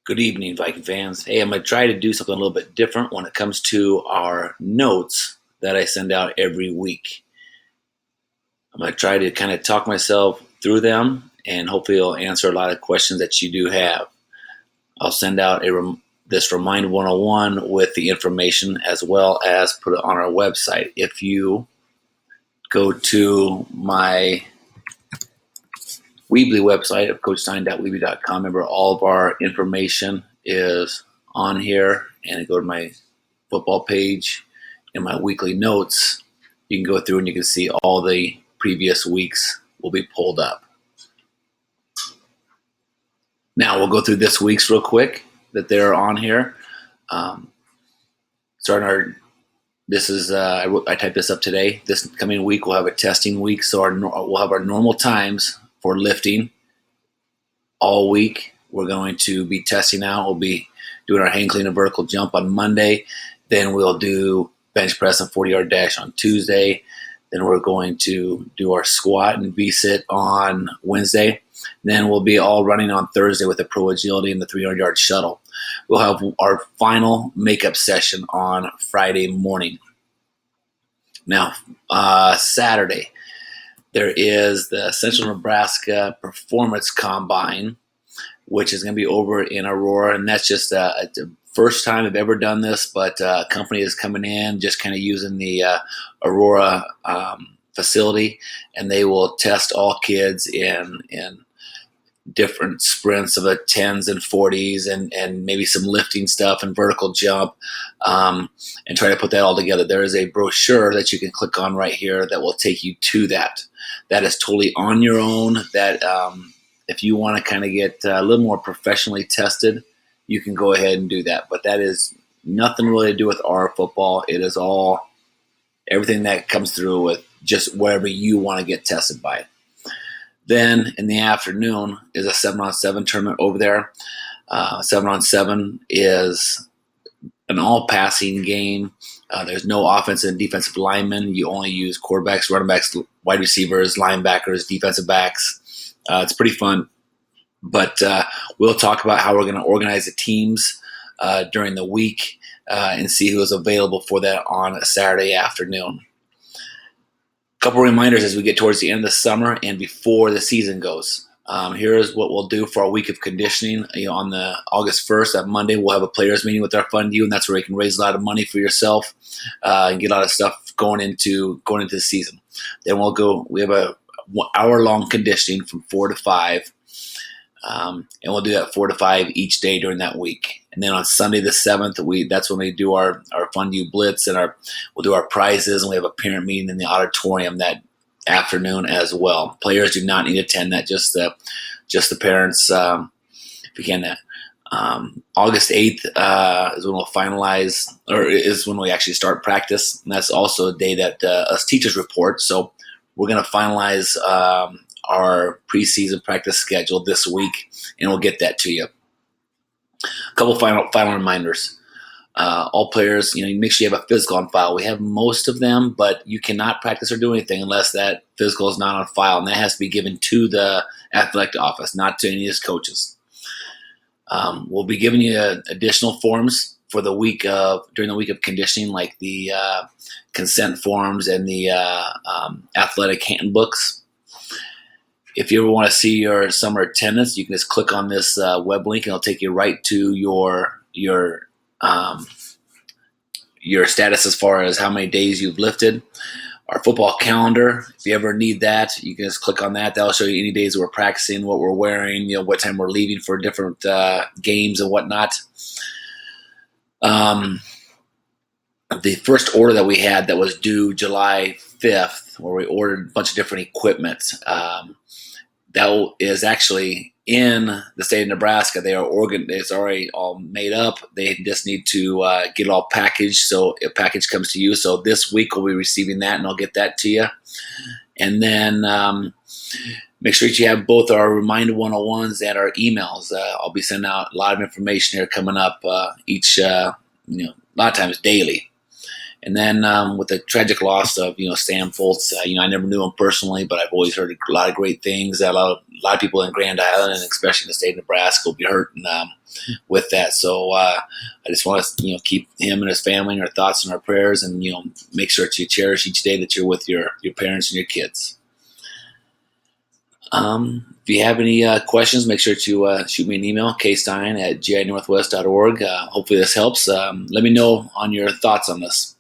Good evening, Viking fans. Hey, I'm going to try to do something a little bit different when it comes to our notes that I send out every week. I'm going to try to kind of talk myself through them, and hopefully it'll answer a lot of questions that you do have. I'll send out this Remind 101 with the information, as well as put it on our website. If you go to my Weebly website of coachstein.weebly.com. Remember, all of our information is on here, and go to my football page and my weekly notes. You can go through and you can see all the previous weeks will be pulled up. Now we'll go through this week's real quick that they're on here. This is I typed this up today. This coming week we'll have a testing week, so we'll have our normal times for lifting all week. We're going to be testing out. We'll be doing our hang clean and vertical jump on Monday. Then we'll do bench press and 40-yard dash on Tuesday. Then we're going to do our squat and V-sit on Wednesday. Then we'll be all running on Thursday with the pro agility and the 300-yard shuttle. We'll have our final makeup session on Friday morning. Now, Saturday, there is the Central Nebraska Performance Combine, which is going to be over in Aurora, and that's just the first time I've ever done this, but a company is coming in just kind of using the Aurora facility, and they will test all kids in different sprints of the 10s and 40s and maybe some lifting stuff and vertical jump, and try to put that all together. There is a brochure that you can click on right here that will take you to that. That is totally on your own. That if you want to kind of get a little more professionally tested, you can go ahead and do that. But that is nothing really to do with our football. It is all everything that comes through with just wherever you want to get tested by. Then in the afternoon is a 7-on-7 tournament over there. 7-on-7 is an all-passing game. There's no offensive and defensive linemen. You only use quarterbacks, running backs, wide receivers, linebackers, defensive backs. It's pretty fun. But we'll talk about how we're going to organize the teams during the week and see who is available for that on a Saturday afternoon. Couple reminders as we get towards the end of the summer and before the season goes. Here is what we'll do for our week of conditioning. On the August 1st, that Monday, we'll have a players meeting with our Fund You, and that's where you can raise a lot of money for yourself and get a lot of stuff going into the season. Then we have a hour-long conditioning from 4 to 5, and we'll do that 4 to 5 each day during that week. And then on Sunday the 7th, that's when we do our Fund You Blitz, and we'll do our prizes, and we have a parent meeting in the auditorium that afternoon as well. Players do not need to attend that, just the parents, if you can. August 8th is when we'll finalize, or is when we actually start practice, and that's also a day that us teachers report. So we're going to finalize our preseason practice schedule this week, and we'll get that to you. A couple final reminders. All players, make sure you have a physical on file. We have most of them, but you cannot practice or do anything unless that physical is not on file, and that has to be given to the athletic office, not to any of his coaches. We'll be giving you additional forms for the week during the week of conditioning, like the consent forms and the athletic handbooks. If you ever want to see your summer attendance, you can just click on this web link, and it'll take you right to your status as far as how many days you've lifted. Our football calendar, if you ever need that, you can just click on that. That'll show you any days we're practicing, what we're wearing, what time we're leaving for different games and whatnot. The first order that we had that was due July 5th, where we ordered a bunch of different equipment, that is actually in the state of Nebraska. It's already all made up. They just need to get it all packaged, so a package comes to you. So this week we'll be receiving that, and I'll get that to you. And then make sure that you have both our Reminder 101s and our emails. I'll be sending out a lot of information here coming up each, a lot of times daily. And then with the tragic loss of Sam Foltz, I never knew him personally, but I've always heard a lot of great things. A lot lot of people in Grand Island, and especially in the state of Nebraska, will be hurting with that. So I just want to keep him and his family in our thoughts and our prayers, and make sure that you cherish each day that you're with your parents and your kids. If you have any questions, make sure to shoot me an email, kstein@ginorthwest.org. Hopefully this helps. Let me know on your thoughts on this.